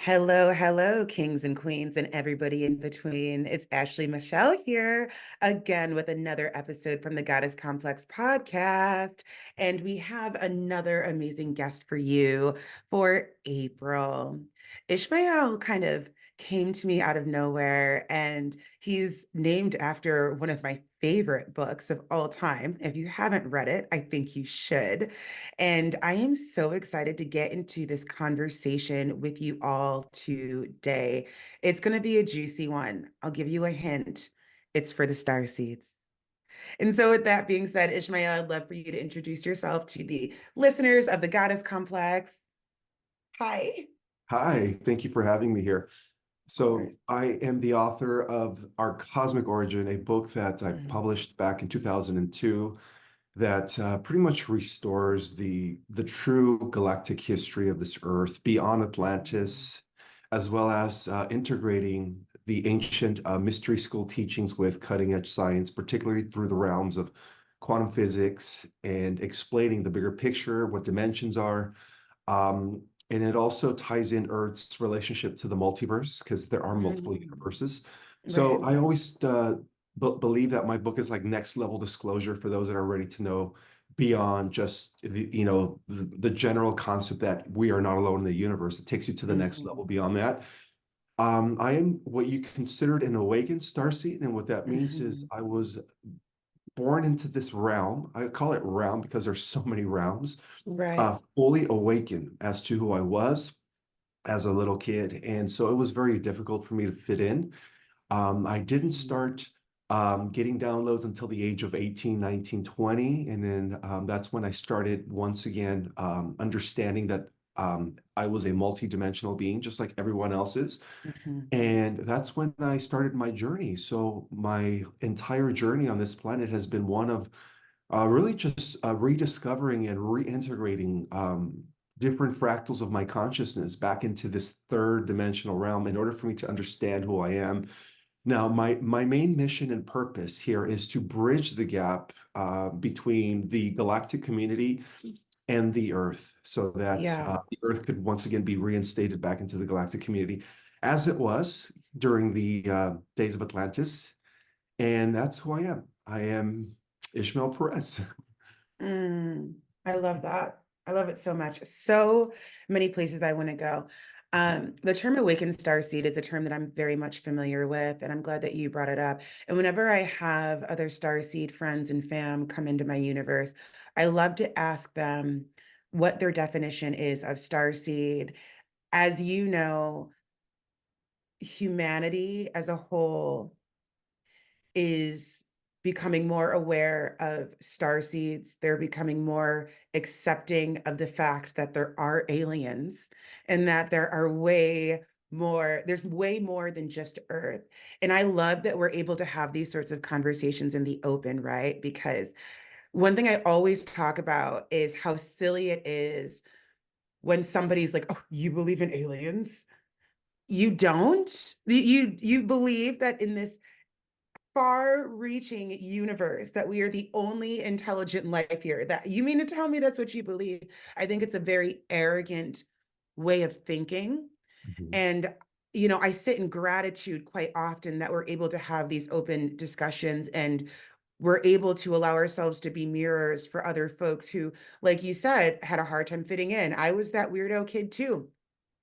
Hello, hello, kings and queens and everybody in between. It's Ashley Michelle here again with another episode from the Goddess Complex podcast. And we have another amazing guest for you for April. Ishmael kind of came to me out of nowhere, and he's named after one of my favorite books of all time. If you haven't read it, I think you should. And I am so excited to get into this conversation with you all today. It's going to be a juicy one. I'll give you a hint. It's for the star seeds. And so, with that being said, Ishmael, I'd love for you to introduce yourself to the listeners of the Goddess Complex. Hi. Hi, thank you for having me here. Of course. So I am the author of Our Cosmic Origin, a book that I Mhm. published back in 2002 that pretty much restores the true galactic history of this Earth beyond Atlantis, as well as integrating the ancient mystery school teachings with cutting edge science, particularly through the realms of quantum physics and explaining the bigger picture, what dimensions are. And it also ties in Earth's relationship to the multiverse because there are multiple Mhm. universes. So Right. I always believe that my book is like next level disclosure for those that are ready to know beyond just the general concept that we are not alone in the universe. It takes you to the next level Mhm. beyond that. I am what you considered an awakened starseed, and what that means is Mhm. I was born into this realm. I call it realm because there's so many realms, Right. fully awakened as to who I was as a little kid. And so it was very difficult for me to fit in. I didn't Mhm. start getting downloads until the age of 18, 19, 20. And then that's when I started once again understanding that I was a multidimensional being, just like everyone else is. Mhm. And that's when I started my journey. So my entire journey on this planet has been one of really just rediscovering and reintegrating different fractals of my consciousness back into this third dimensional realm in order for me to understand who I am. Now, my main mission and purpose here is to bridge the gap between the galactic community and the Earth so that Yeah. the Earth could once again be reinstated back into the galactic community as it was during the days of Atlantis. And that's who I am. I am Ishmael Perez. I love that. I love it so much. So many places I want to go. The term awakened starseed is a term that I'm very much familiar with, and I'm glad that you brought it up. And whenever I have other starseed friends and fam come into my universe, I love to ask them what their definition is of starseed. As you know, humanity as a whole is becoming more aware of star seeds. They're becoming more accepting of the fact that there are aliens and that there are there's way more than just Earth. And I love that we're able to have these sorts of conversations in the open, right? Because one thing I always talk about is how silly it is when somebody's like, "Oh, you believe in aliens? You don't? You believe that in this far-reaching universe that we are the only intelligent life here? That you mean to tell me that's what you believe?" I think it's a very arrogant way of thinking. Mhm. And I sit in gratitude quite often that we're able to have these open discussions, and we're able to allow ourselves to be mirrors for other folks who, like you said, had a hard time fitting in. I was that weirdo kid too,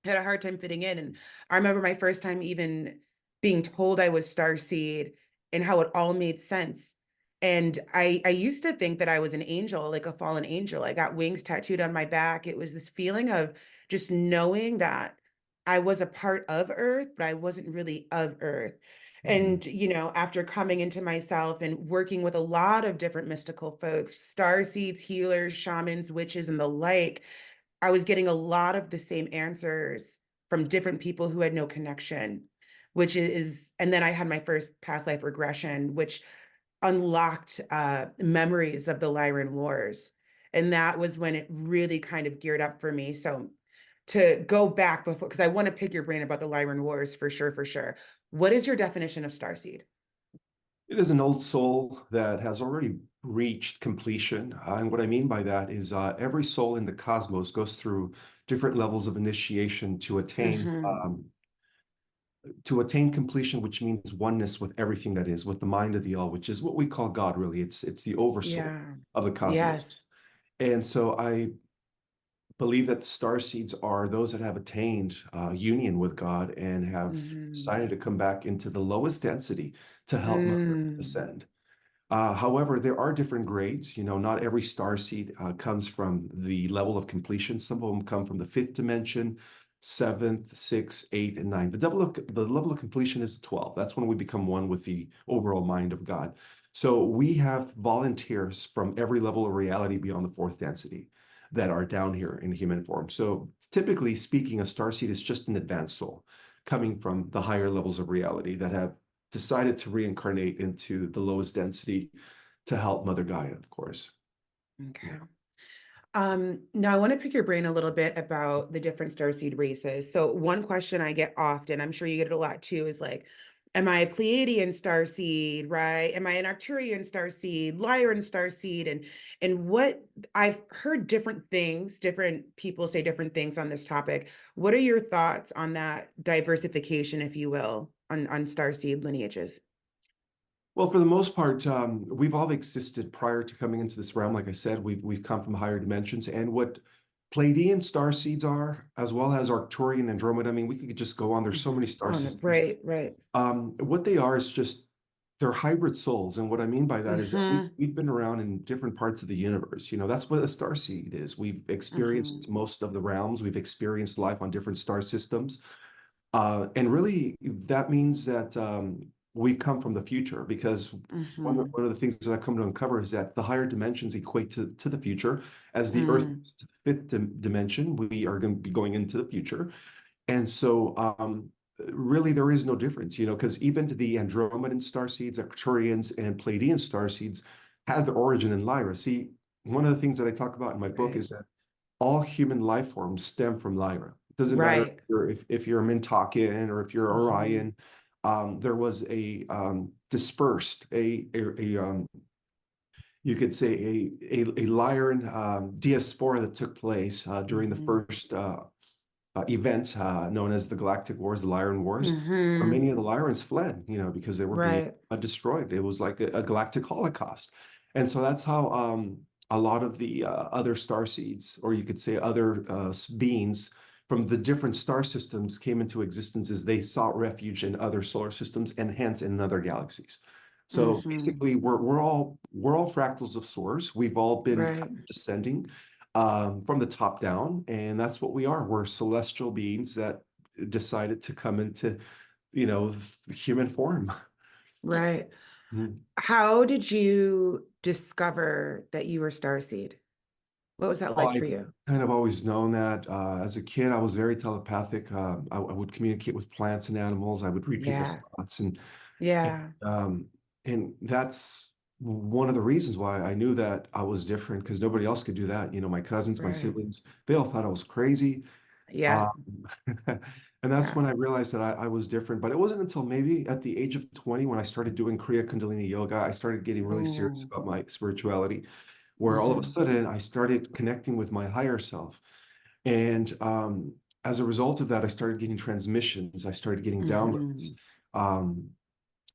had a hard time fitting in. And I remember my first time even being told I was starseed and how it all made sense. And I used to think that I was an angel, like a fallen angel. I got wings tattooed on my back. It was this feeling of just knowing that I was a part of Earth, but I wasn't really of Earth. Mhm. And, after coming into myself and working with a lot of different mystical folks, star seeds, healers, shamans, witches, and the like, I was getting a lot of the same answers from different people who had no connection, and then I had my first past life regression, which unlocked memories of the Lyran Wars. And that was when it really kind of geared up for me. So to go back before, because I want to pick your brain about the Lyran Wars for sure, for sure. What is your definition of starseed? It is an old soul that has already reached completion. And what I mean by that is every soul in the cosmos goes through different levels of initiation Mm-hmm. to attain completion, which means oneness with everything that is, with the mind of the all, which is what we call God, really. It's the oversoul Yeah. of the cosmos. Yes. And so I believe that the star seeds are those that have attained union with God and have Mm-hmm. decided to come back into the lowest density to help Mother Mm. ascend. However, there are different grades. You know, not every star seed comes from the level of completion. Some of them come from the fifth dimension, seventh, sixth, eighth, and ninth. The level of completion is 12. That's when we become one with the overall mind of God. So we have volunteers from every level of reality beyond the fourth density that are down here in human form. So typically speaking, a star seed is just an advanced soul coming from the higher levels of reality that have decided to reincarnate into the lowest density to help Mother Gaia, of course. Okay. Yeah. Now I want to pick your brain a little bit about the different starseed races. So one question I get often, I'm sure you get it a lot too, is like, am I a Pleiadian starseed, right? Am I an Arcturian starseed, Lyran starseed? And what I've heard different things, different people say different things on this topic. What are your thoughts on that diversification, if you will, on starseed lineages? Well, for the most part, we've all existed prior to coming into this realm. Like I said, we've come from higher dimensions, and what Pleiadian star seeds are, as well as Arcturian Andromeda. I mean, we could just go on. There's so many Mhm. star Oh, no, systems. right, right. What they are is just they're hybrid souls, and what I mean by that is that Mm-hmm. we've been around in different parts of the universe. You know, that's what a star seed is. We've Mm-hmm. experienced most of the realms. We've experienced life on different star systems. And really, that means that we've come from the future because Mm-hmm. one of the things that I've come to uncover is that the higher dimensions equate to the future. As the Earth Mm, is to the fifth dimension, we are going to be going into the future. And so, really, there is no difference, you know, because even the Andromedan star seeds, Arcturians, and Pleiadian star seeds have their origin in Lyra. See, one of the things that I talk about in my book right. is that all human life forms stem from Lyra. It doesn't matter Right. if you're a Mintakian or if you're Mm-hmm. Orion. There was a dispersed you could say a Lyran diaspora that took place during the Mm-hmm. first event known as the Galactic Wars, the Lyran Wars, where Mm-hmm. many of the Lyrans fled, you know, because they were being Right. destroyed. It was like a galactic holocaust. And so that's how a lot of the other star seeds, or you could say other beings from the different star systems came into existence as they sought refuge in other solar systems and hence in other galaxies. So Mm-hmm. basically, we're all fractals of source. We've all been kind Right. of descending from the top down, and that's what we are. We're celestial beings that decided to come into, you know, human form. Right. Mhm. How did you discover that you were starseed? What was that Oh, like I for you? kind of always known that. As a kid, I was very telepathic. I would communicate with plants and animals. I would read people's Yeah. thoughts, and Yeah. and that's one of the reasons why I knew that I was different because nobody else could do that. You know, my cousins, my Right. siblings, they all thought I was crazy. Yeah. Um, and that's Yeah. when I realized that I was different. But it wasn't until maybe at the age of 20 when I started doing Kriya Kundalini yoga, I started getting really serious Ooh. about my spirituality, where all of a Mm-hmm. sudden I started connecting with my higher self. And as a result of that, I started getting transmissions, I started getting downloads. Mm-hmm. Um,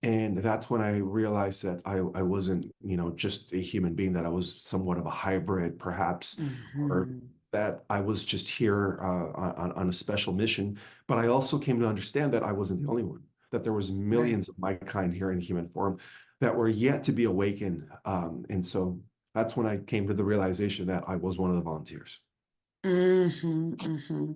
and that's when I realized that I wasn't, you know, just a human being, that I was somewhat of a hybrid, perhaps, or Mm-hmm. that I was just here on a special mission. But I also came to understand that I wasn't the only one, that there was Right. millions of my kind here in human form that were yet to be awakened. And so that's when I came to the realization that I was one of the volunteers. Mm-hmm. Mm-hmm.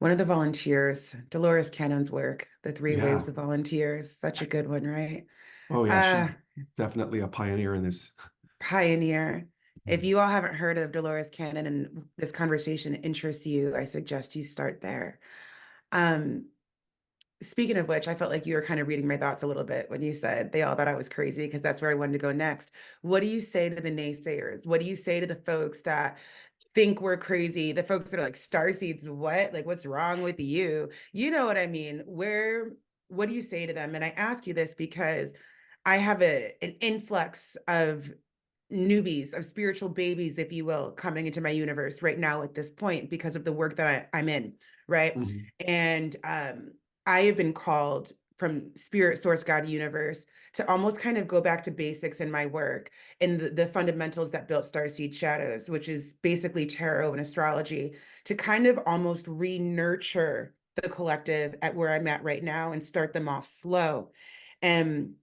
One of the volunteers, Dolores Cannon's work, The Three Waves Yeah. of Volunteers, such a good one, right? Oh, yeah. She's Uh, definitely a pioneer in this. Pioneer. If you all haven't heard of Dolores Cannon and this conversation interests you, I suggest you start there. Um, Speaking of which, I felt like you were kind of reading my thoughts a little bit when you said they all thought I was crazy because that's where I wanted to go next. What do you say to the naysayers? What do you say to the folks that think we're crazy? The folks that are like starseeds, what? Like, what's wrong with you? You know what I mean? What do you say to them? And I ask you this because I have an influx of newbies, of spiritual babies, if you will, coming into my universe right now at this point because of the work that I'm in, right? Mhm. And I have been called from spirit, source, God, universe to almost kind of go back to basics in my work and the fundamentals that built Starseed Shadows, which is basically tarot and astrology, to kind of almost re-nurture the collective at where I'm at right now and start them off slow. And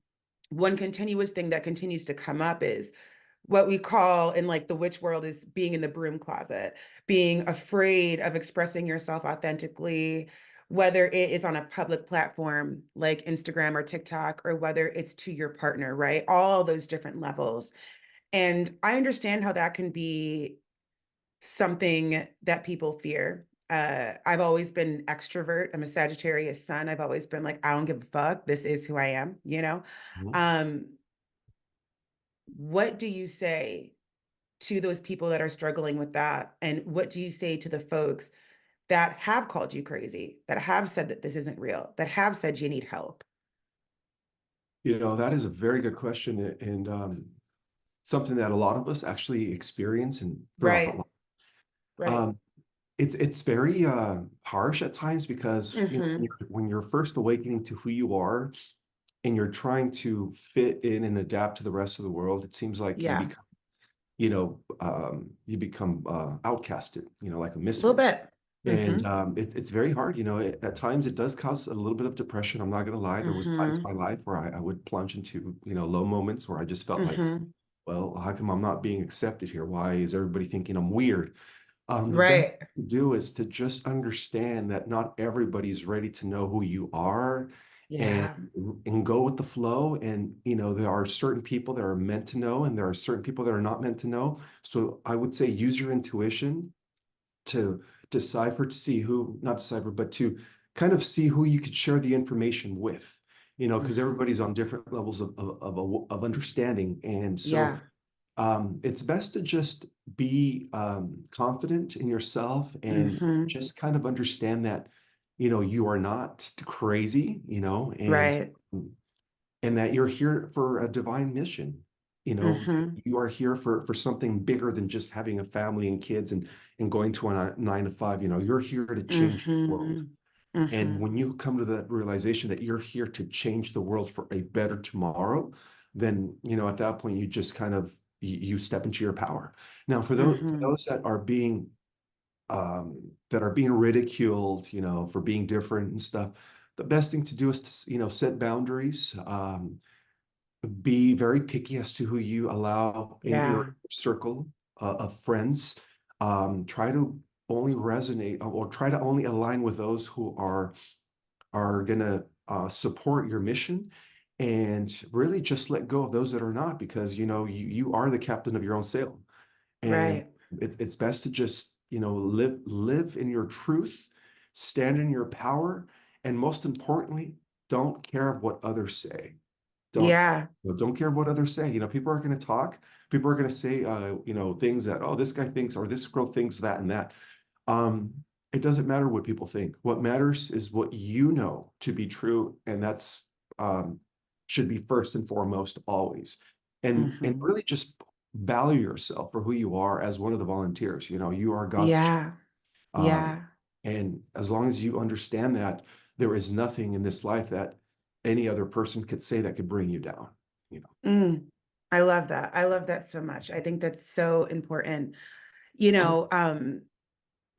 one continuous thing that continues to come up is what we call in like the witch world is being in the broom closet, being afraid of expressing yourself authentically, whether it is on a public platform like Instagram or TikTok, or whether it's to your partner, right? All those different levels. And I understand how that can be something that people fear. I've always been extrovert. I'm a Sagittarius sun. I've always been like, I don't give a fuck. This is who I am, you know? Mhm. Um, what do you say to those people that are struggling with that? And what do you say to the folks that have called you crazy, that have said that this isn't real, that have said you need help? That is a very good question, and something that a lot of us actually experience and throughout Right, life. right. Um, it's very harsh at times because Mm-hmm. when you're first awakening to who you are and you're trying to fit in and adapt to the rest of the world, it seems like Yeah, you become outcasted, like a a little misfit. bit. And Mm-hmm. it's very hard, at times it does cause a little bit of depression. I'm not going to lie. There was times Mm-hmm. in my life where I would plunge into, low moments where I just felt like, Mm-hmm. well, how come I'm not being accepted here? Why is everybody thinking I'm weird? The best Right. to do is to just understand that not everybody's ready to know who you are, and Yeah. go with the flow. And there are certain people that are meant to know, and there are certain people that are not meant to know. So I would say use your intuition to decipher, to see who, not decipher, but to kind of see who you could share the information with, because Mm-hmm. everybody's on different levels of understanding. And so Yeah. it's best to just be confident in yourself and Mm-hmm. just kind of understand that, you are not crazy, Right. and that you're here for a divine mission. Mm-hmm. You are here for something bigger than just having a family and kids and going to a 9 to 5. You're here to change the world. Mm-hmm. And Mm-hmm. when you come to that realization that you're here to change the world for a better tomorrow, then at that point you just kind of you step into your power. Now, for Mm-hmm. those that are being ridiculed, for being different and stuff, the best thing to do is to set boundaries. Be very picky as to who you allow in your Yeah. circle of friends. Try to only resonate, or try to only align with those who are going to support your mission, and really just let go of those that are not, because you are the captain of your own sail. And Right. it's best to just live in your truth, stand in your power, and most importantly, don't care what others say. don't Yeah. don't care what others say. People are going to talk. People are going to say things that, oh, this guy thinks, or this girl thinks that and that. um it doesn't matter what people think. What matters is what you know to be true, and that's um should be first and foremost always. And Mm-hmm. really just value yourself for who you are as one of the volunteers. You are God's child. Yeah. um Yeah. and as long as you understand that, there is nothing in this life that any other person could say that could bring you down, you know. Mm. I love that. I love that so much. I think that's so important. You Oh, know,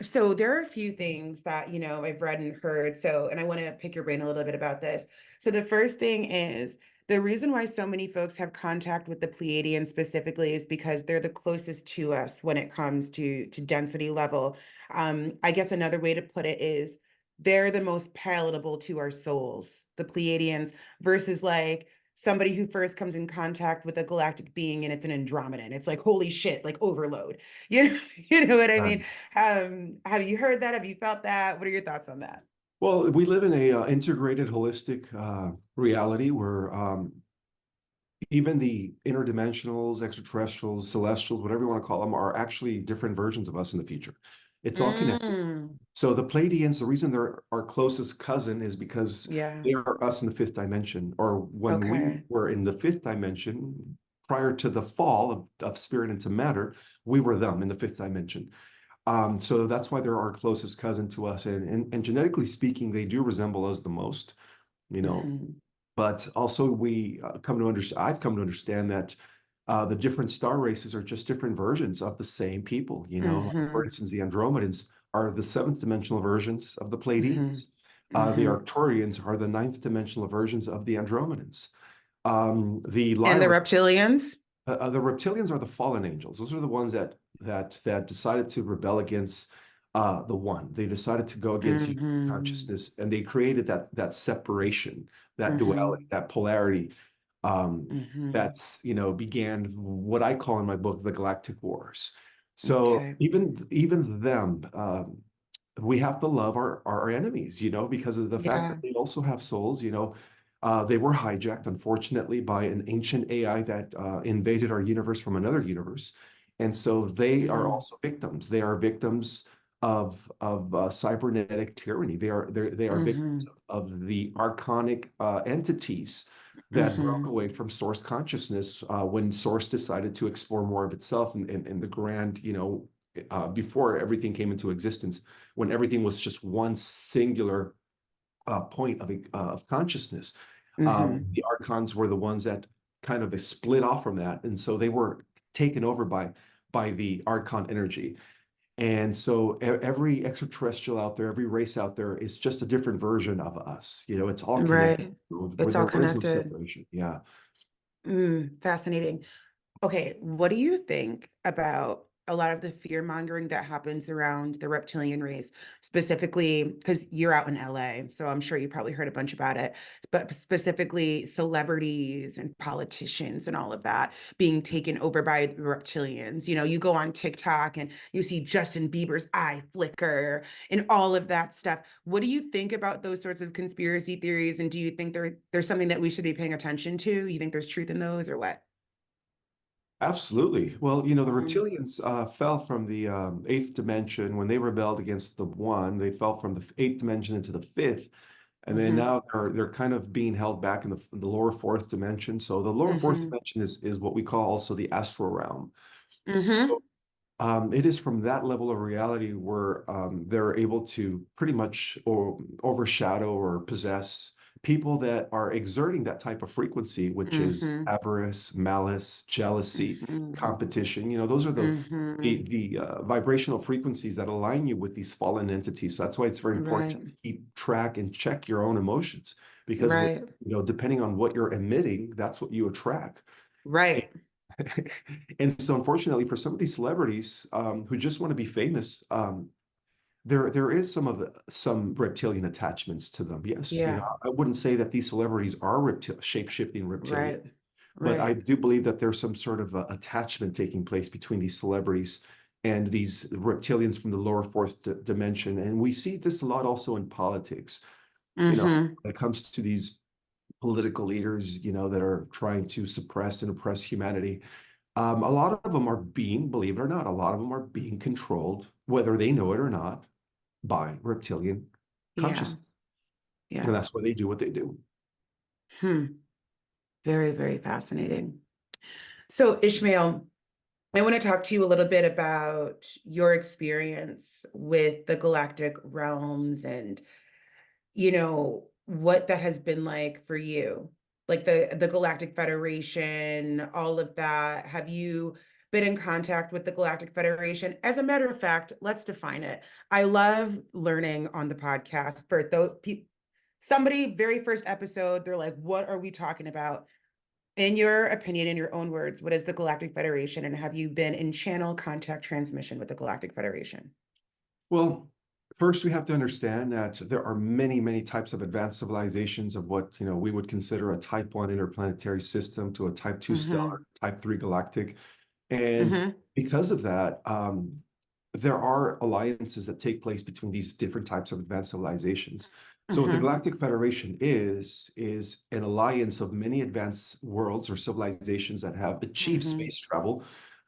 so there are a few things that, I've read and heard. So, and I want to pick your brain a little bit about this. So the first thing is the reason why so many folks have contact with the Pleiadians specifically is because they're the closest to us when it comes to density level. I guess another way to put it is they're the most palatable to our souls, the Pleiadians, versus like somebody who first comes in contact with a galactic being and it's an Andromedan. It's like, holy shit, like overload. You know, you know what I uh, mean? Have you heard that? Have you felt that? What are your thoughts on that? well, we live in a integrated, holistic reality where even the interdimensionals, extraterrestrials, celestials, whatever you want to call them, are actually different versions of us in the future. It's all connected. Mm. So the Pleiadians, the reason they're our closest cousin is because Yeah. they are us in the fifth dimension, or when we Okay. were in the fifth dimension, prior to the fall of spirit into matter, we were them in the fifth dimension. So that's why they're our closest cousin to us. And genetically speaking, they do resemble us the most, you know. Mm-hmm. But also we come to understand, I've come to understand that the different star races are just different versions of the same people, you know. Like, for Mm-hmm. instance, the Andromedans are the seventh dimensional versions of the Mm-hmm. Pleiadians. The Mm-hmm. Arcturians are the ninth dimensional versions of the Andromedans. The And the Lyra reptilians? the reptilians are the fallen angels. Those are the ones that decided to rebel against the one. They decided to go against Mm-hmm. consciousness, and they created that separation, that duality, Mm-hmm. that polarity. Um, Mm-hmm. that's began what I call in my book the Galactic Wars. So Okay. even them, we have to love our enemies, because of the fact that Yeah. they also have souls. They were hijacked, unfortunately, by an ancient AI that invaded our universe from another universe, and so they are Mm-hmm. also victims. They are victims of cybernetic tyranny. They are Mm-hmm. victims of the archonic entities that broke Mm-hmm. away from Source consciousness when Source decided to explore more of itself in the grand, before everything came into existence, when everything was just one singular point of consciousness. Mm-hmm. The archons were the ones that kind of split off from that, and so they were taken over by the archon energy. And so every extraterrestrial out there, every race out there is just a different version of us. It's all connected. Right. Where It's all there is no connected. separation. Yeah. Fascinating. Okay, what do you think about a lot of the fear mongering that happens around the reptilian race, specifically because you're out in LA, so I'm sure you probably heard a bunch about it, but specifically celebrities and politicians and all of that being taken over by the reptilians. You go on TikTok and you see Justin Bieber's eye flicker and all of that stuff. What do you think about those sorts of conspiracy theories? And do you think there's something that we should be paying attention to? You think there's truth in those or what? Absolutely. Well, the Mm, reptilians fell from the eighth dimension when they rebelled against the one. They fell from the eighth dimension into the fifth, and then hmm now they're kind of being held back in the lower fourth dimension. So the lower fourth hmm dimension is what we call also the astral realm. So hmm it is from that level of reality where they're able to pretty much overshadow or possess people that are exerting that type of frequency, which is hmm avarice, malice, jealousy, hmm competition. Those are the hmm the, the vibrational frequencies that align you with these fallen entities. So that's why it's very important Right, to keep track and check your own emotions, because right, depending on what you're emitting, that's what you attract. right. And so, unfortunately, for some of these celebrities who just want to be famous, there is some reptilian attachments to them. Yes, Yeah, I wouldn't say that these celebrities are shape-shifting reptilian, right, but I right. do believe that there's some sort of attachment taking place between these celebrities and these reptilians from the lower fourth dimension. And we see this a lot also in politics. hmm When it comes to these political leaders, that are trying to suppress and oppress humanity. A lot of them are being, believe it or not, a lot of them are being controlled, whether they know it or not, by reptilian Yeah, consciousness. And yeah. that's why they do what they do. Hmm. Very, very fascinating. So, Ishmael, I want to talk to you a little bit about your experience with the galactic realms and what that has been like for you, like the Galactic Federation, all of that. Have you been in contact with the Galactic Federation? As a matter of fact, let's define it. I love learning on the podcast for those people. Somebody, very first episode, they're like, what are we talking about? In your opinion, in your own words, what is the Galactic Federation, and have you been in channel contact transmission with the Galactic Federation? Well, first we have to understand that there are many, many types of advanced civilizations of what, we would consider a type 1 interplanetary system to a type 2 stellar, Mm-hmm. type 3 galactic. And Mm-hmm. because of that, there are alliances that take place between these different types of advanced civilizations. So what the Mm-hmm. Galactic Federation is an alliance of many advanced worlds or civilizations that have achieved Mm-hmm. space travel,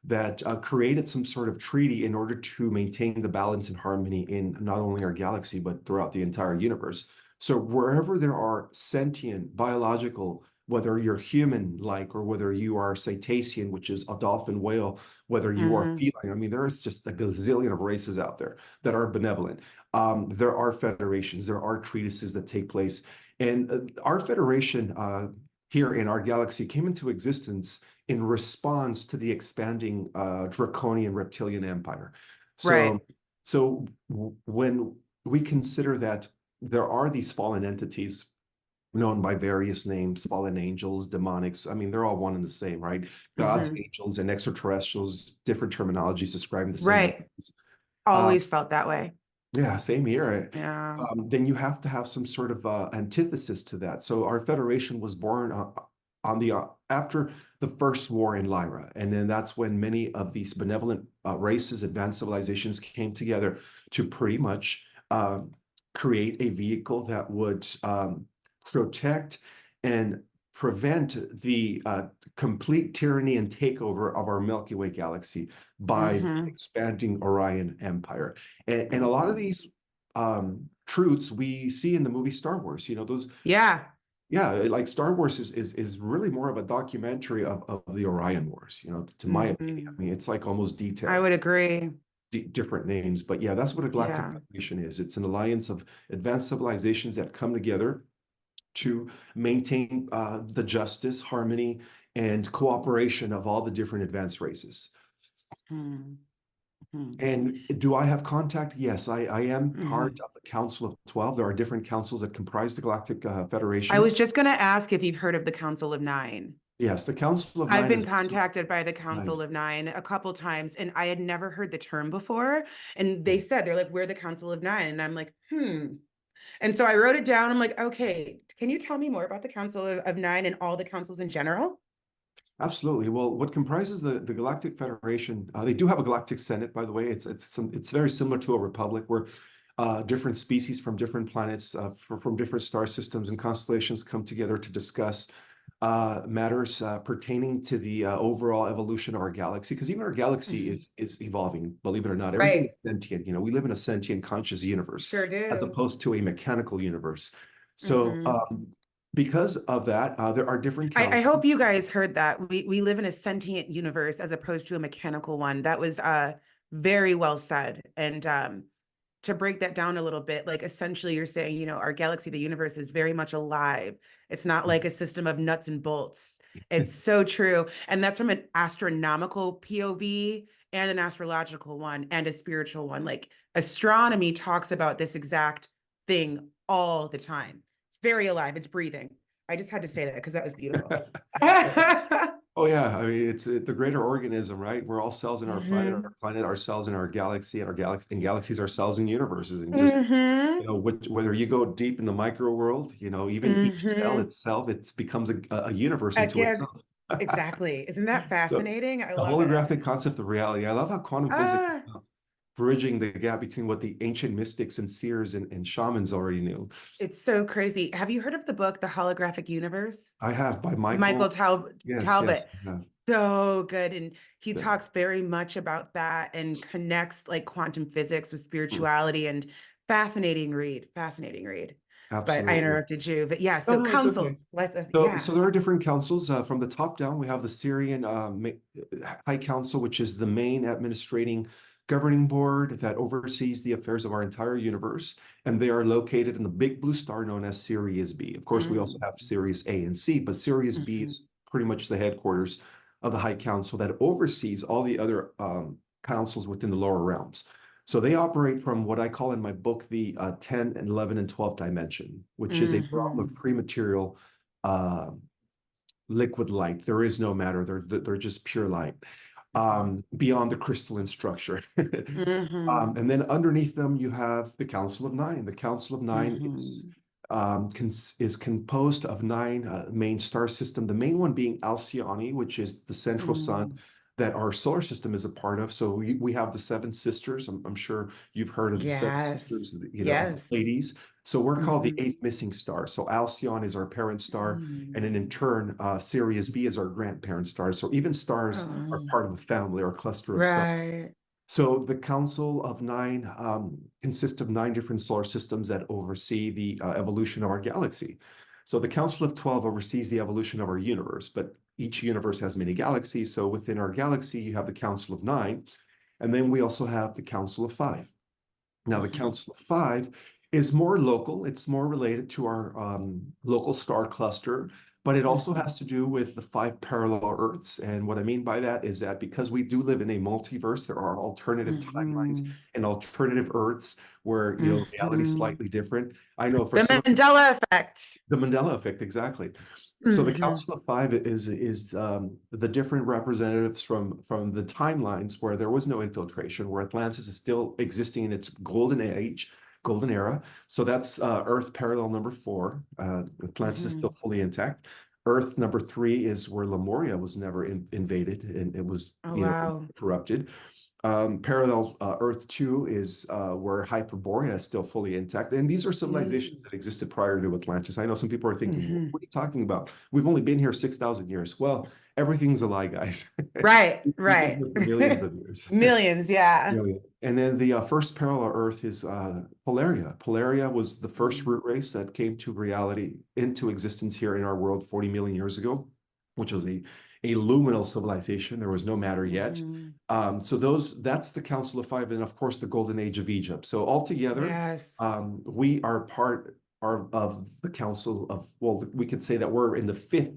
that created some sort of treaty in order to maintain the balance and harmony in not only our galaxy, but throughout the entire universe. So wherever there are sentient, biological, whether you're human-like or whether you are cetacean, which is a dolphin whale, whether you are Mm-hmm. feline, I mean, there is just a gazillion of races out there that are benevolent. There are federations, there are treatises that take place. And our federation here in our galaxy came into existence in response to the expanding draconian reptilian empire. Right. So when we consider that there are these fallen entities known by various names, fallen angels, demonics. I mean, they're all one and the same, right? Gods, Mm-hmm. angels, and extraterrestrials, different terminologies describing the same Right. entities. Um, Always felt that way. yeah, same here. Yeah. Then you have to have some sort of antithesis to that. So our federation was born on the after the first war in Lyra, and then that's when many of these benevolent races, advanced civilizations, came together to pretty much create a vehicle that would protect and prevent the complete tyranny and takeover of our Milky Way galaxy by the Mm-hmm. expanding Orion Empire. And a lot of Mm-hmm. these truths we see in the movie Star Wars. You know, those, Yeah. yeah, like Star Wars is really more of a documentary of the Orion Wars, you know, to my opinion. Mm-hmm. I mean, it's like almost I detailed, would agree. different names. But yeah, that's what a Galactic Yeah. Federation is. It's an alliance of advanced civilizations that come together to maintain the justice, harmony, and cooperation of all the different advanced races. Mm-hmm. And do I have contact? Yes, I am Mm-hmm. part of the Council of 12. There are different councils that comprise the Galactic I Federation. was just going to ask if you've heard of the Council of Nine. Yes, the Council of I've Nine been is also contacted by the Council nice. of Nine a couple times, and I had never heard the term before. And they said, they're like, we're the Council of Nine. And I'm like, hmm. And so I wrote it down. I'm like, okay, can you tell me more about the Council of Nine and all the councils in general? Absolutely. Well, what comprises the Galactic Federation, they do have a Galactic Senate, by the way. It's very similar to a republic where different species from different planets, from different star systems and constellations come together to discuss matters pertaining to the overall evolution of our galaxy. Because even our galaxy Mhm. is evolving, believe it or not. Everything is Right. sentient. You know, we live in a sentient, conscious universe Sure as do. opposed to a mechanical universe. So, Hmm. because of that, there are different I councils. hope you guys heard that. We live in a sentient universe as opposed to a mechanical one. That was very well said. And to break that down a little bit, like essentially you're saying, you know, our galaxy, the universe is very much alive. It's not like a system of nuts and bolts. It's so true. And that's from an astronomical POV and an astrological one and a spiritual one. Like astronomy talks about this exact thing all the time. It's very alive, it's breathing. I just had to say that because that was beautiful. Oh yeah, I mean it's the greater organism, right? We're all cells in Hmm. our planet, our cells in our galaxy, and our galaxy and galaxies are cells in universes. And just Hmm. whether you go deep in the micro world, you know, even each cell Hmm. itself, it becomes a universe into Again, itself. exactly. Isn't that So fascinating? I the love it. holographic concept of reality. I love how quantum physics is Ah, bridging the gap between what the ancient mystics and seers and shamans already knew. it's so crazy. Have you heard of the book, The Holographic Universe? I have by Michael Michael. Yes, yes. Talbot. Yeah. So good. And he Yeah. talks very much about that and connects like quantum physics with Mm, spirituality and fascinating read. Fascinating read. But I absolutely. interrupted you. But yeah, No, so no, it's okay. councils. Let's So yeah. there are different councils. From the top down, we have the Syrian High Council, which is the main administrating governing board that oversees the affairs of our entire universe. And they are located in the big blue star known as Sirius B. Of course, we also Mm, have Sirius A and C, but Sirius B mhm, is pretty much the headquarters of the High Council that oversees all the other councils within the lower realms. So they operate from what I call in my book the 10 and 11 and 12 dimension, which is a realm of mhm, pre-material uh, liquid light. There is no matter. They're just pure light mhm, beyond the crystalline structure. mhm, And then underneath them, you have the Council of Nine. The Council of Nine mhm, is composed of nine main star system. The main one being Alcyone, which is the central sun mhm, that our solar system is a part of. So we have the seven sisters. I'm sure you've heard of the seven Yes. sisters, of the Yes. Pleiades. So we're called the Mm-hmm. eighth missing star. So Alcyon is our parent star, and then in Mm. turn, Sirius B is our grandparent star. So even stars are Oh, part of the family or cluster of stars. right. So the Council of Nine consists of nine different solar systems that oversee the evolution of our galaxy. So the Council of 12 oversees the evolution of our universe, but each universe has many galaxies. So within our galaxy, you have the Council of Nine, and then we also have the Council of Five. Now, the Mm-hmm. Council of Five is more local. It's more related to our local star cluster, but it also Mm-hmm. has to do with the five parallel Earths. And what I mean by that is that because we do live in a multiverse, there are alternative timelines Mm-hmm. and alternative Earths where, reality is Mm-hmm. slightly different. I know for The some, Mandela effect. the Mandela effect, exactly. So the Mm-hmm. Council of Five is the different representatives from the timelines where there was no infiltration, where Atlantis is still existing in its golden age, golden era. So that's Earth parallel number four. Atlantis is Mm-hmm. still fully intact. Earth number three is where Lemuria was never invaded and it was, Oh, wow. corrupted. Parallel Earth 2 is where Hyperborea is still fully intact. And these are civilizations Mm. that existed prior to Atlantis. I know some people are thinking, what Mm-hmm. are you talking about? We've only been here 6,000 years. Well, everything's a lie, guys. Right, We've been right. here for millions of years. Millions, yeah. Million. And then the first parallel Earth is Polaria. Polaria was the first Mm. root race that came to reality, into existence here in our world 40 million years ago, which was a luminal civilization. There was no matter yet. Mm-hmm. So that's the Council of Five, and of course the Golden Age of Egypt. So altogether, Yes. we are part of the Council of, well, we could say that we're in the fifth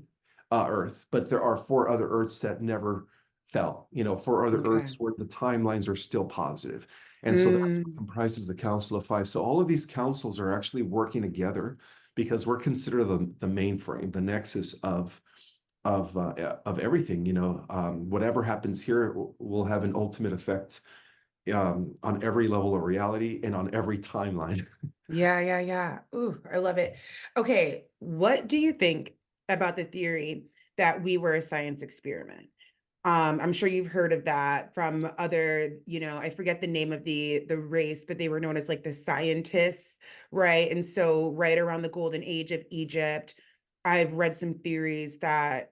Earth, but there are four other Earths that never fell, four other Okay. Earths where the timelines are still positive. And so that's what Mm. comprises the Council of Five. So all of these councils are actually working together because we're considered the mainframe, the nexus of everything. Whatever happens here will have an ultimate effect on every level of reality and on every timeline. Yeah, yeah, yeah. Ooh, I love it. Okay, what do you think about the theory that we were a science experiment? I'm sure you've heard of that from other, I forget the name of the race, but they were known as like the scientists, right? And so right around the golden age of Egypt, I've read some theories that,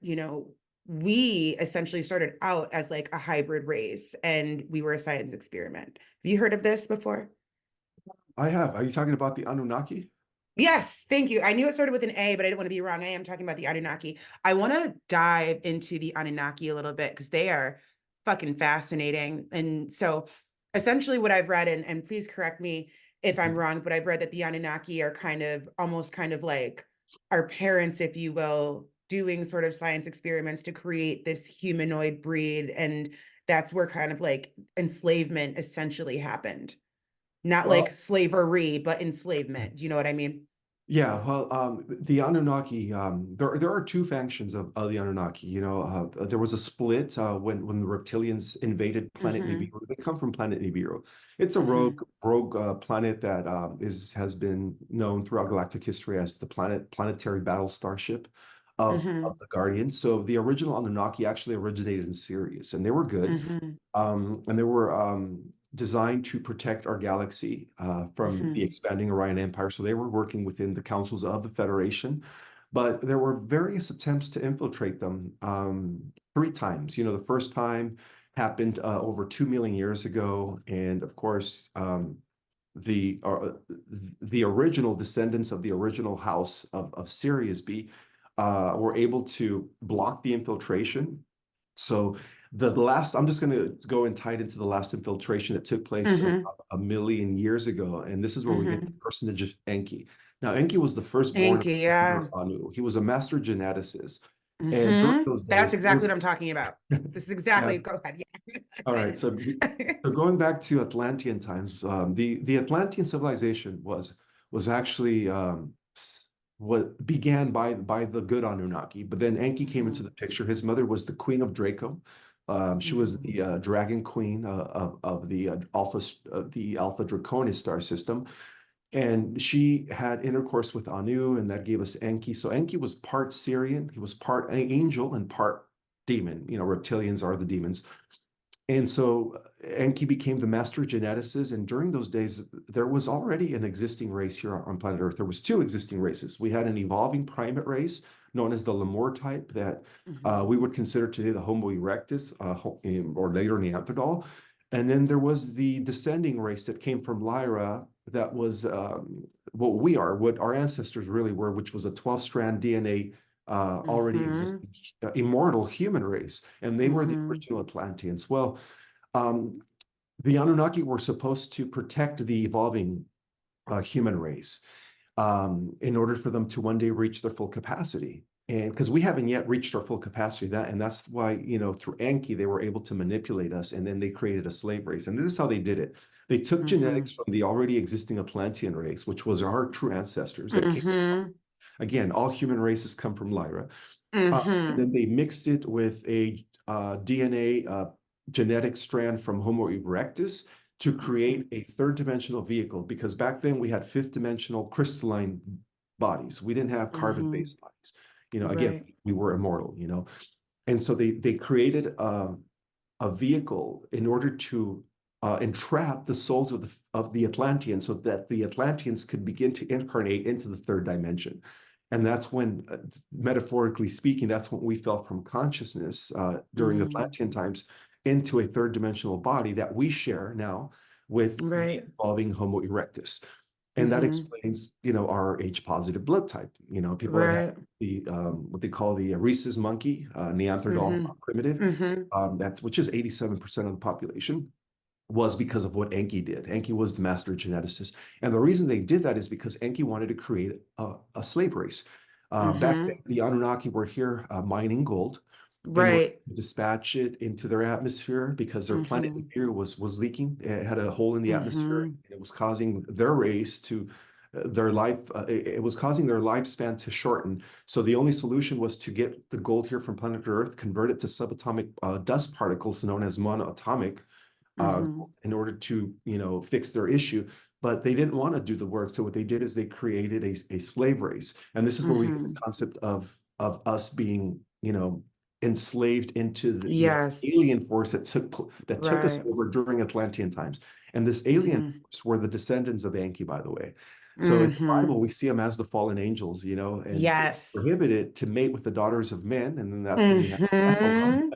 we essentially started out as like a hybrid race and we were a science experiment. Have you heard of this before? I have. Are you talking about the Anunnaki? Yes, thank you. I knew it started with an A, but I didn't want to be wrong. I am talking about the Anunnaki. I want to dive into the Anunnaki a little bit because they are fucking fascinating. And so essentially what I've read, and please correct me if I'm wrong, but I've read that the Anunnaki are kind of almost kind of like our parents, if you will, doing sort of science experiments to create this humanoid breed. And that's where kind of like enslavement essentially happened. Not like Well, slavery, but enslavement. Do you know what I mean? yeah, well, the Anunnaki, there are two factions of the Anunnaki. There was a split when the reptilians invaded planet Mm-hmm. Nibiru. They come from planet Nibiru. It's a Mm-hmm. rogue planet that has been known throughout galactic history as the planetary battle starship of Mm-hmm. the Guardians. So the original Anunnaki actually originated in Sirius, and they were good. Mm-hmm. And they were designed to protect our galaxy from the Mm-hmm. expanding Orion Empire. So they were working within the councils of the Federation, but there were various attempts to infiltrate them three times. The first time happened over 2 million years ago, and of course, the uh, the original descendants of the original house of Sirius B were able to block the infiltration. So the last, I'm just going to go and tie it into the last infiltration that took place Mm-hmm. a million years ago. And this is where we get the Mm-hmm. personage of Enki. Now, Enki was the firstborn of Enki, Emperor yeah. Anu. He was a master geneticist. And during Mm-hmm. those That's days, there exactly was, what I'm talking about. This is yeah. exactly, go ahead. Yeah. All right. Excited. So going back to Atlantean times, the Atlantean civilization was actually what began by the good Anunnaki, but then Enki came into Mm-hmm. the picture. His mother was the Queen of Draco. She was Mm-hmm. the Dragon Queen of the Alpha Draconis star system, and she had intercourse with Anu, and that gave us Enki. So Enki was part Syrian, he was part angel and part demon. Reptilians are the demons. And so Enki became the master geneticist. And during those days, there was already an existing race here on planet Earth. There was two existing races. We had an evolving primate race known as the Lemur type that we would consider today the Homo erectus or later Neanderthal. And then there was the descending race that came from Lyra that was what our ancestors really were, which was a 12-strand DNA already existing immortal human race, and they were the original Atlanteans. Well, the Anunnaki were supposed to protect the evolving human race in order for them to one day reach their full capacity. And because we haven't yet reached our full capacity, and that's why, through Enki, they were able to manipulate us, and then they created a slave race. And this is how they did it. They took genetics from the already existing Atlantean race, which was our true ancestors that came. Again, all human races come from Lyra. And then they mixed it with a DNA genetic strand from Homo erectus to create a third-dimensional vehicle, because back then we had fifth-dimensional crystalline bodies. We didn't have carbon-based bodies. Again, we were immortal, And so they created a vehicle in order to entrap the souls of the Atlanteans so that the Atlanteans could begin to incarnate into the third dimension. And that's when, metaphorically speaking, that's when we fell from consciousness during Atlantean times into a third dimensional body that we share now with the evolving Homo erectus. And that explains, our H-positive blood type. People that have the what they call the rhesus monkey, Neanderthal primitive, which is 87% of the population, was because of what Enki did. Enki was the master geneticist. And the reason they did that is because Enki wanted to create a slave race. Back then, the Anunnaki were here mining gold in order to dispatch it into their atmosphere, because their planet here was leaking. It had a hole in the atmosphere, and it was causing their race to it was causing their lifespan to shorten. So the only solution was to get the gold here from planet Earth, convert it to subatomic dust particles known as monoatomic, in order to, fix their issue. But they didn't want to do the work. So what they did is they created a slave race. And this is where we get the concept of us being, enslaved into the alien force that took us over during Atlantean times. And this alien force were the descendants of Enki, by the way. So in the Bible, we see them as the fallen angels, and prohibited to mate with the daughters of men. And then that's when we have Nephilim.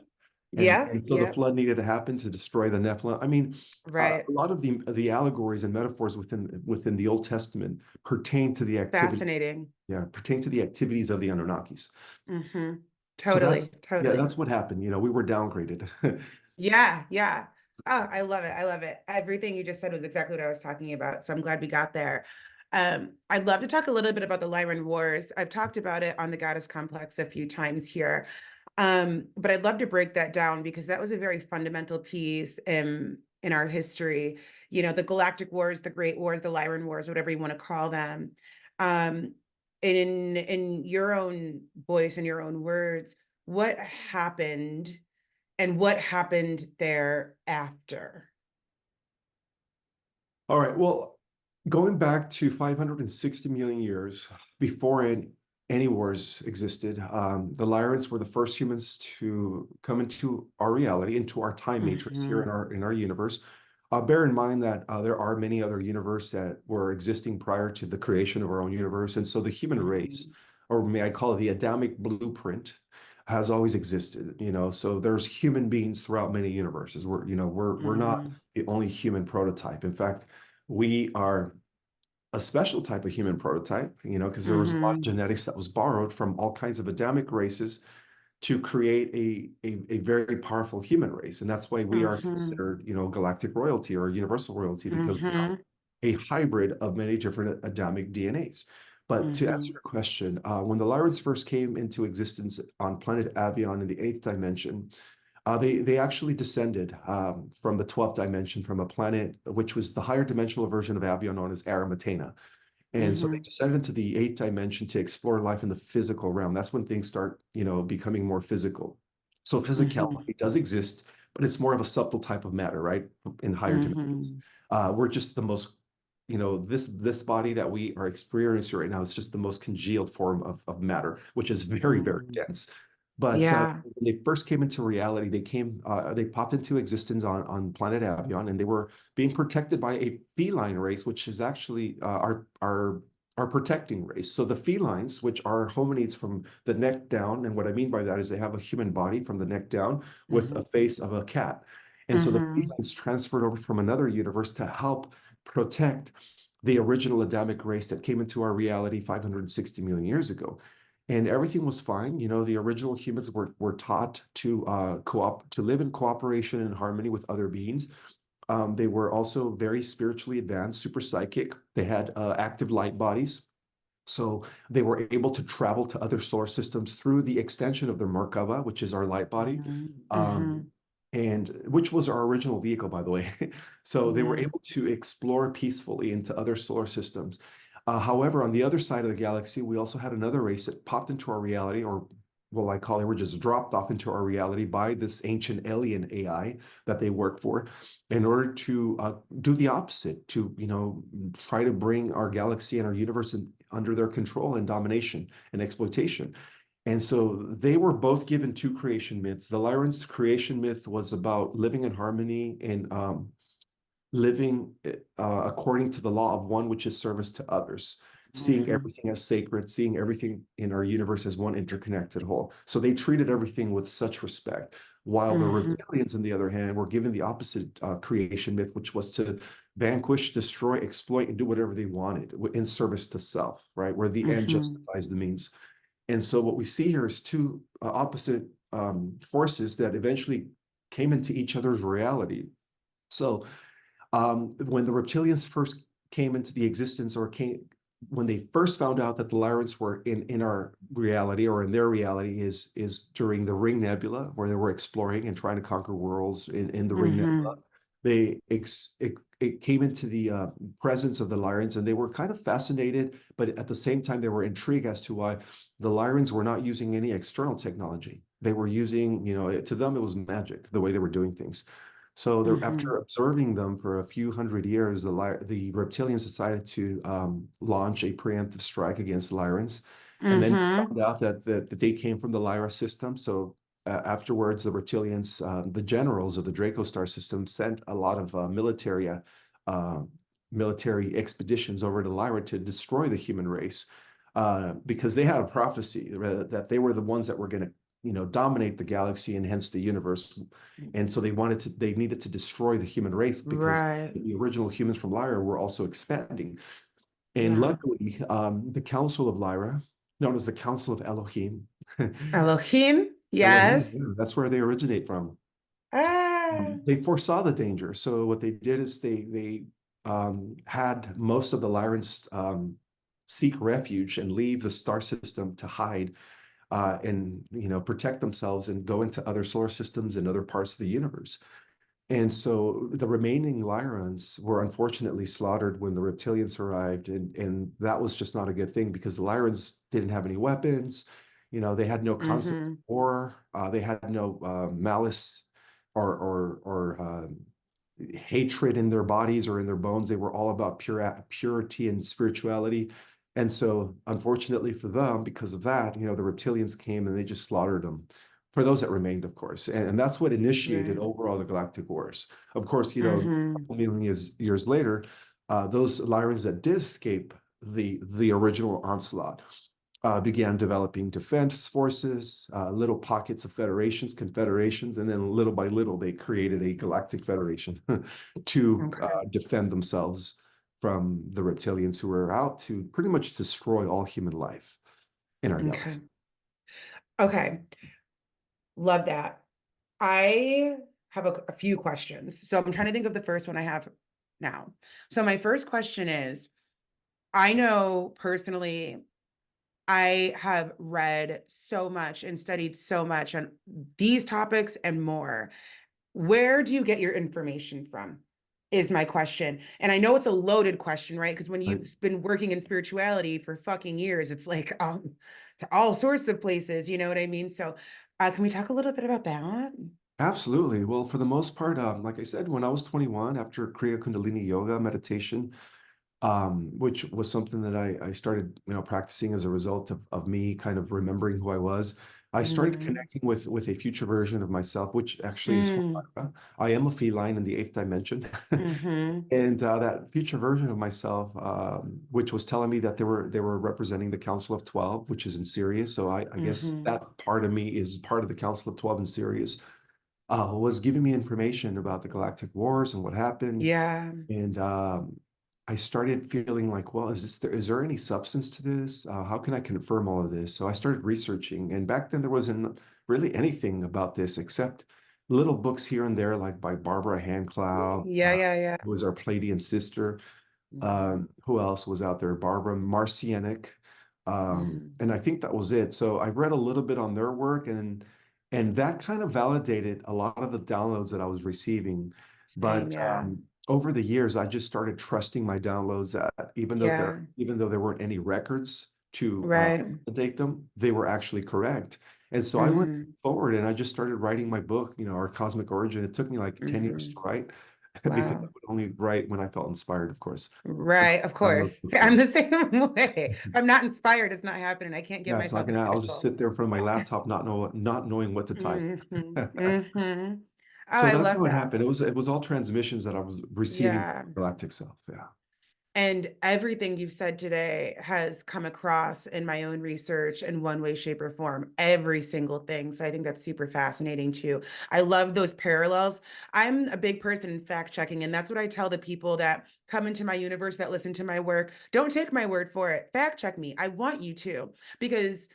And so the flood needed to happen to destroy the Nephilim. I mean, a lot of the allegories and metaphors within the Old Testament pertain to the activity. Fascinating. Yeah, pertain to the activities of the Anunnakis. Totally. Yeah, that's what happened. We were downgraded. Yeah. Oh, I love it. I love it. Everything you just said was exactly what I was talking about. So I'm glad we got there. I'd love to talk a little bit about the Lyran Wars. I've talked about it on the Goddess Complex a few times here. But I'd love to break that down, because that was a very fundamental piece in our history. The Galactic Wars, the Great Wars, the Lyran Wars, whatever you want to call them. And in your own voice, in your own words, what happened and what happened thereafter? All right. Well, going back to 560 million years before any wars existed, the Lyrans were the first humans to come into our reality, into our time matrix here in our universe. Bear in mind that there are many other universes that were existing prior to the creation of our own universe. And so the human race, or may I call it the Adamic blueprint, has always existed. So there's human beings throughout many universes. We're not the only human prototype. In fact, we are a special type of human prototype, because there was a lot of genetics that was borrowed from all kinds of Adamic races to create a very powerful human race. And that's why we are considered, galactic royalty or universal royalty, because we are a hybrid of many different Adamic DNAs. But to answer your question, when the Lyrans first came into existence on planet Avion in the 8th dimension, they actually descended from the 12th dimension, from a planet which was the higher dimensional version of Avion, known as Aramatena. And so they descended into the 8th dimension to explore life in the physical realm. That's when things start, becoming more physical. So physicality does exist, but it's more of a subtle type of matter, right? In higher dimensions. We're just the most, this body that we are experiencing right now is just the most congealed form of matter, which is very, very dense. But Yeah. when they first came into reality, they popped into existence on planet Avion, and they were being protected by a feline race, which is actually our protecting race. So the felines, which are hominids from the neck down, and what I mean by that is they have a human body from the neck down with Mm-hmm. a face of a cat. And so the Mm-hmm. felines transferred over from another universe to help protect the original Adamic race that came into our reality 560 million years ago. And everything was fine. You know, the original humans were taught to to live in cooperation and harmony with other beings. They were also very spiritually advanced, super psychic. They had active light bodies. So they were able to travel to other solar systems through the extension of their Merkaba, which is our light body, Mm-hmm. Mm-hmm. um, and which was our original vehicle, by the way. So they were Yeah. able to explore peacefully into other solar systems. However, on the other side of the galaxy, we also had another race that popped into our reality, or well, I call it, were just dropped off into our reality by this ancient alien AI that they work for, in order to do the opposite, to try to bring our galaxy and our universe under their control and domination and exploitation. And so they were both given two creation myths. The Lyran's creation myth was about living in harmony and living according to the law of one, which is service to others, seeing Mm-hmm. everything as sacred, seeing everything in our universe as one interconnected whole. So they treated everything with such respect. While the Mm-hmm. reptilians, on the other hand, were given the opposite creation myth, which was to vanquish, destroy, exploit, and do whatever they wanted in service to self, right? Where the end Mm-hmm. justifies the means. And so what we see here is two opposite forces that eventually came into each other's reality. So when the reptilians first came into the existence, or came when they first found out that the Lyrans were in our reality, or in their reality, is during the Ring Nebula, where they were exploring and trying to conquer worlds in the Ring Nebula. Mm-hmm. It came into the presence of the Lyrans, and they were kind of fascinated, but at the same time they were intrigued as to why the Lyrans were not using any external technology. They were using, to them it was magic the way they were doing things. So Mm-hmm. after observing them for a few hundred years, the reptilians decided to launch a preemptive strike against Lyrans. And then Mm-hmm. found out that they came from the Lyra system. So afterwards, the reptilians, the generals of the Draco Star system, sent a lot of uh, military expeditions over to Lyra to destroy the human race, because they had a prophecy that they were the ones that were going to dominate the galaxy and hence the universe. And so they needed to destroy the human race because Right. the original humans from Lyra were also expanding. And Yeah. luckily, the Council of Lyra, known as the Council of Elohim, Elohim. Elohim, Yes. yeah, that's where they originate from. Ah. They foresaw the danger. So what they did is they had most of the Lyrans seek refuge and leave the star system to hide, and protect themselves and go into other solar systems and other parts of the universe. And so the remaining Lyrans were unfortunately slaughtered when the reptilians arrived, and that was just not a good thing because the Lyrans didn't have any weapons. They had no concept of Mm-hmm. war. They had no malice or hatred in their bodies or in their bones. They were all about purity and spirituality. And so, unfortunately for them, because of that, the reptilians came and they just slaughtered them, for those that remained, of course. And that's what initiated Right. overall the Galactic Wars. Of course, a Mm-hmm. couple million years later, those Lyrans that did escape the original onslaught began developing defense forces, little pockets of federations, confederations, and then little by little, they created a galactic federation to Okay. defend themselves from the reptilians who were out to pretty much destroy all human life in our Okay. galaxy. Okay. Love that. I have a few questions. So I'm trying to think of the first one I have now. So my first question is, I know personally, I have read so much and studied so much on these topics and more. Where do you get your information from? Is my question. And I know it's a loaded question, right? Because when Right. you've been working in spirituality for fucking years, it's like to all sorts of places, you know what I mean? So can we talk a little bit about that? Absolutely. Well, for the most part, like I said, when I was 21, after Kriya Kundalini Yoga meditation, which was something that I started, practicing as a result of me kind of remembering who I was. I started Mm, connecting with a future version of myself, which actually is from mm, Myra. I am a feline in the eighth dimension. mm-hmm, And that future version of myself, which was telling me that they were representing the Council of 12, which is in Sirius. So I guess mm-hmm. that part of me is part of the Council of 12 in Sirius, was giving me information about the Galactic Wars and what happened. Yeah. And I started feeling like, well, is there any substance to this? How can I confirm all of this? So I started researching, and back then there wasn't really anything about this except little books here and there, like by Barbara Handclough, Yeah, yeah, yeah. who was our Pleiadian sister. Mm-hmm, Who else was out there? Barbara Marcianic. mm-hmm. And I think that was it. So I read a little bit on their work, and that kind of validated a lot of the downloads that I was receiving. Same, But yeah. over the years, I just started trusting my downloads that Yeah. even though there weren't any records to Right. date them, they were actually correct. And so I went Mm-hmm, forward and I just started writing my book, Our Cosmic Origin. It took me like 10 years mm-hmm. to write because I Wow. would only write when I felt inspired, of course. Right, of Download course. I'm before. the same way. If I'm not inspired, it's not happening. I can't give Yeah, it's not myself a gonna. I'll just schedule. sit there in front of my laptop, not knowing what to type. Mm-hmm, mm-hmm. Oh, So I that's love how it that. happened. It was all transmissions that I was receiving Yeah. from Galactic Self. Yeah. And everything you've said today has come across in my own research in one way, shape, or form. Every single thing. So I think that's super fascinating too. I love those parallels. I'm a big person in fact checking, and that's what I tell the people that come into my universe that listen to my work. Don't take my word for it. Fact check me. I want you to, because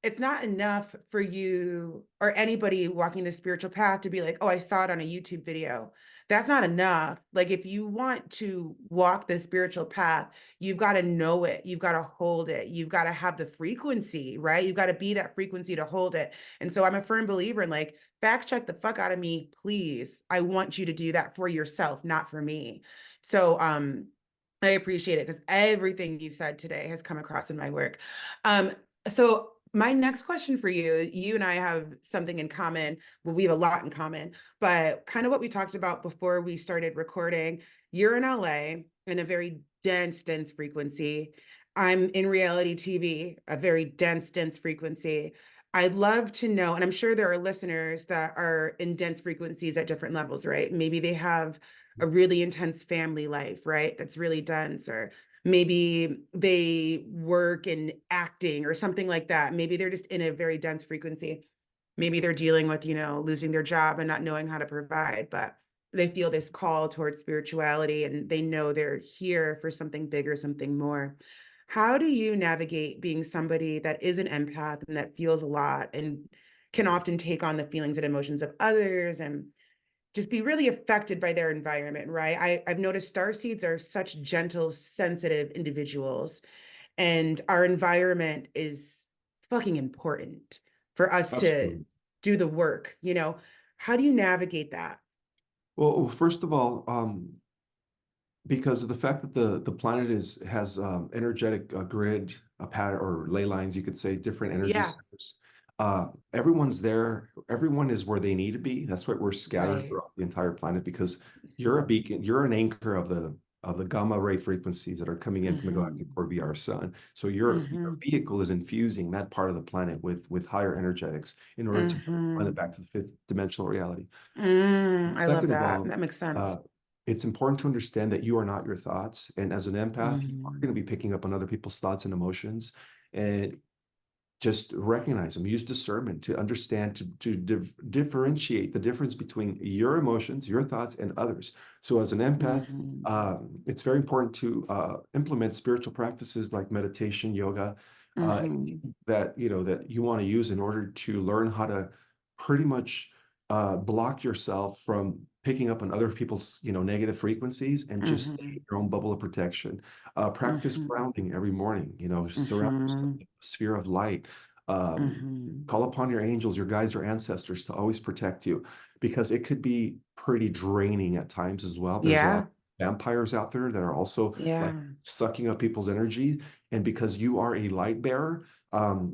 it's not enough for you or anybody walking the spiritual path to be like, oh, I saw it on a YouTube video. That's not enough. Like, if you want to walk the spiritual path, you've got to know it. You've got to hold it. You've got to have the frequency, right? You've got to be that frequency to hold it. And so I'm a firm believer in like, fact check the fuck out of me, please. I want you to do that for yourself, not for me. So, I appreciate it because everything you've said today has come across in my work. Um, so my next question for you, you and I have something in common. Well, we have a lot in common, but kind of what we talked about before we started recording. You're in LA in a very dense, dense frequency. I'm in reality TV, a very dense, dense frequency. I'd love to know, and I'm sure there are listeners that are in dense frequencies at different levels, right? Maybe they have a really intense family life, right? That's really dense, or maybe they work in acting or something like that. Maybe they're just in a very dense frequency. Maybe they're dealing with, losing their job and not knowing how to provide, but they feel this call towards spirituality and they know they're here for something bigger, something more. How do you navigate being somebody that is an empath and that feels a lot and can often take on the feelings and emotions of others and just be really affected by their environment, right? I've noticed starseeds are such gentle, sensitive individuals, and our environment is fucking important for us to Absolutely. do the work, How do you navigate that? Well, first of all, because of the fact that the planet has energetic grid, a pattern or ley lines, you could say, different energy Yeah, centers. Everyone's there. Everyone is where they need to be. That's why we're scattered right. throughout the entire planet because you're a beacon. You're an anchor of the gamma ray frequencies that are coming in from the galactic Mm-hmm. core via our sun. So your Mm-hmm. vehicle is infusing that part of the planet with higher energetics in order to bring the planet Mm-hmm. back to the fifth dimensional reality. I love Second of that. all, That makes sense. uh, it's important to understand that you are not your thoughts. And as an empath, you are Mm-hmm. going to be picking up on other people's thoughts and emotions. And just recognize them, use discernment to understand, to differentiate the difference between your emotions, your thoughts, and others. So as an empath, Mm-hmm. it's very important to implement spiritual practices like meditation, yoga, Mm-hmm. anything that you want to use in order to learn how to pretty much block yourself from picking up on other people's negative frequencies and just stay Mm-hmm. in your own bubble of protection. Practice Mm-hmm. grounding every morning, surround yourself Mm-hmm. in a sphere of light. Mm-hmm. Call upon your angels, your guides, your ancestors to always protect you because it could be pretty draining at times as well. There's a lot of Yeah. vampires out there that are also like Yeah. sucking up people's energy. And because you are a light bearer,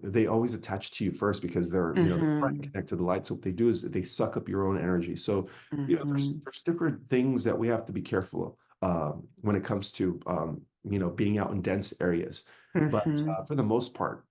they always attach to you first because they're trying to Mm-hmm. connect to the light. So what they do is they suck up your own energy. So, Mm-hmm. there's different things that we have to be careful of when it comes to being out in dense areas. But Mm-hmm. for the most part,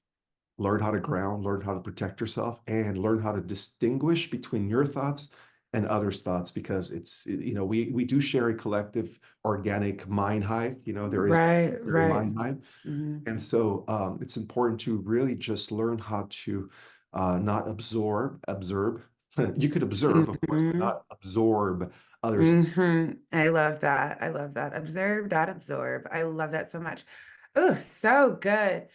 learn how to ground, learn how to protect yourself, and learn how to distinguish between your thoughts and others' thoughts, because we do share a collective organic mind hive. There is Right, a right. mind hive. Hmm. And so it's important to really just learn how to not observe. You could observe, of course, but Hmm. not absorb others. I love that. I love that. Observe, not absorb. I love that so much. Oh, so good.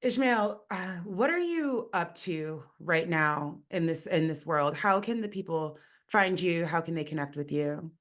Ishmael, what are you up to right now in this world? How can the people find you? How can they connect with you?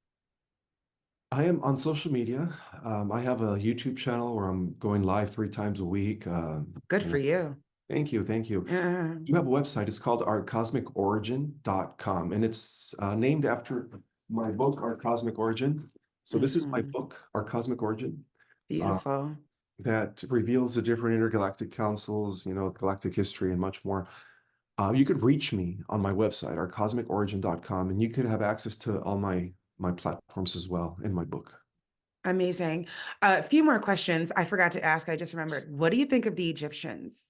I am on social media. I have a YouTube channel where I'm going live 3 times a week. Good And for you. thank you, thank you. Uh, You have a website. It's called ourcosmicorigin.com, and it's named after my book, Our Cosmic Origin. So this is my mhm. book, Our Cosmic Origin, uh, Beautiful. that reveals the different intergalactic councils, galactic history, and much more. You could reach me on my website, ourcosmicorigin.com, and you could have access to all my platforms as well in my book. Amazing. A few more questions I forgot to ask. I just remembered. What do you think of the Egyptians?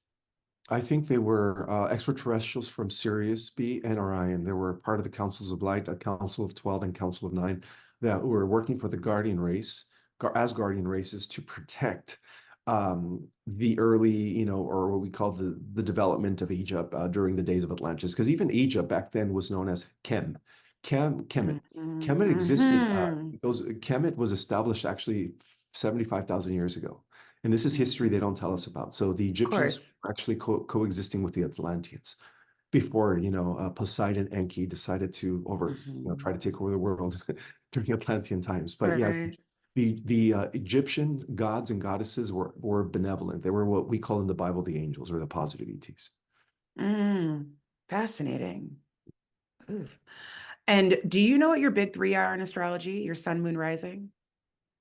I think they were extraterrestrials from Sirius B and Orion. They were part of the Councils of Light, a Council of 12 and Council of 9, that were working for the Guardian race, as Guardian races, to protect the early, or what we call the development of Egypt during the days of Atlantis. Because even Egypt back then was known as Kemet. Kemet existed. Mhm. Kemet was established actually 75,000 years ago. And this is history they Mhm. don't tell us about. So the Of Egyptians course. were actually coexisting with the Atlanteans before, Poseidon Enki decided to try to Mhm. take over the world during Atlantean times. But yeah, Right. the Egyptian gods and goddesses were benevolent. They were what we call in the Bible the angels, or the positive ETs. Mm. Fascinating. Oof. And do you know what your big three are in astrology? Your sun, moon, rising?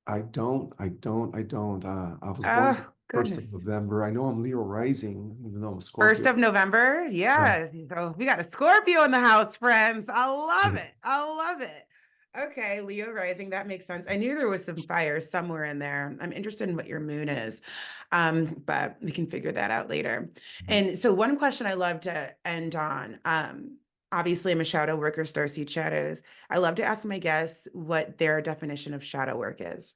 I don't. I was born Oh, 1st of goodness. November. I know I'm Leo rising, even though I'm a 1st Scorpio. of November. Yeah. Yeah. So we got a Scorpio in the house, friends. I love it. I love it. Okay, Leo rising. That makes sense. I knew there was some fire somewhere in there. I'm interested in what your moon is. But we can figure that out later. And so one question I love to end on, obviously I'm a shadow worker, Starseed Shadows. I love to ask my guests what their definition of shadow work is.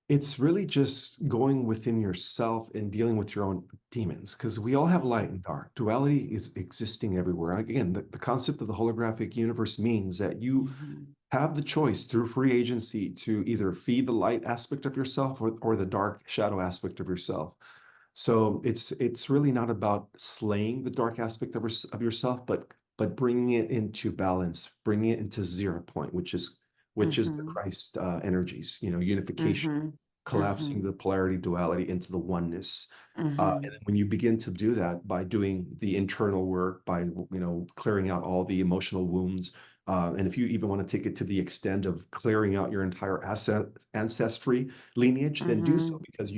It's really just going within yourself and dealing with your own demons, because we all have light Mhm. and dark. Duality is existing everywhere. Again, the concept of the holographic universe means that you Mhm. have the choice through free agency to either feed the light aspect of yourself, or the dark shadow aspect of yourself. So it's really not about slaying the dark aspect of yourself, but bringing it into balance, bringing it into 0 point, which is the Mhm. Christ energies, unification, Mhm. collapsing the Mhm. polarity duality into the oneness. And then Mhm. when you begin to do that by doing the internal work, by clearing out all the emotional wounds, and if you even want to take it to the extent of clearing out your entire ancestry lineage, then do so, Mhm. because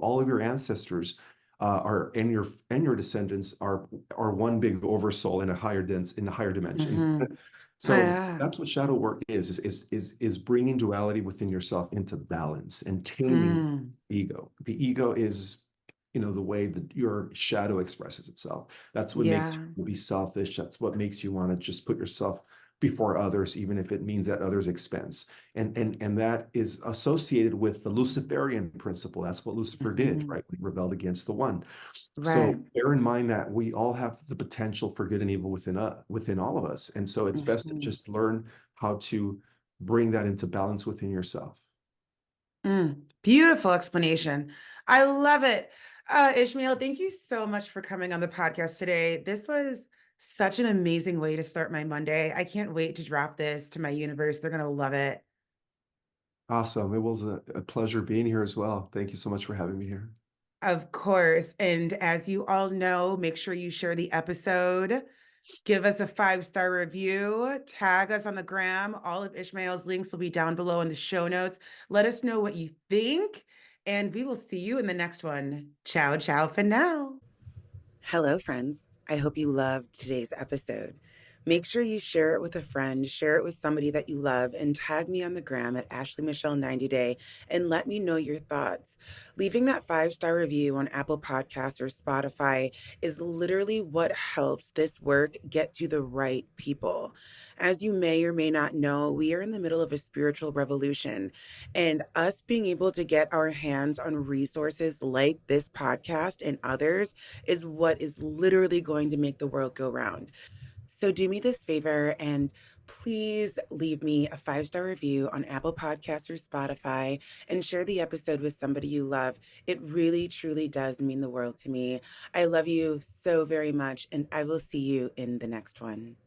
all of your ancestors are and your descendants are one big oversoul in a higher dimension. Mhm. So Yeah. that's what shadow work is bringing duality within yourself into balance and taming Mm. ego. The ego is, the way that your shadow expresses itself. That's what makes Yeah. you be selfish. That's what makes you want to just put yourself before others, even if it means at others' expense. And that is associated with the Luciferian principle. That's what Lucifer did, Mhm. right? When he rebelled against the one. So Right. bear in mind that we all have the potential for good and evil within all of us. And so it's best to Mhm. just learn how to bring that into balance within yourself. Beautiful explanation. I love it. Ishmael, thank you so much for coming on the podcast today. This was such an amazing way to start my Monday. I can't wait to drop this to my universe. They're going to love it. Awesome. It was a pleasure being here as well. Thank you so much for having me here. Of course. And as you all know, make sure you share the episode. Give us a 5-star review. Tag us on the gram. All of Ishmael's links will be down below in the show notes. Let us know what you think, and we will see you in the next one. Ciao, ciao for now. Hello, friends. I hope you loved today's episode. Make sure you share it with a friend, share it with somebody that you love, and tag me on the gram at Ashley Michelle 90 Day and let me know your thoughts. Leaving that 5-star review on Apple Podcasts or Spotify is literally what helps this work get to the right people. As you may or may not know, we are in the middle of a spiritual revolution, and us being able to get our hands on resources like this podcast and others is what is literally going to make the world go round. So do me this favor and please leave me a 5-star review on Apple Podcasts or Spotify and share the episode with somebody you love. It really, truly does mean the world to me. I love you so very much, and I will see you in the next one.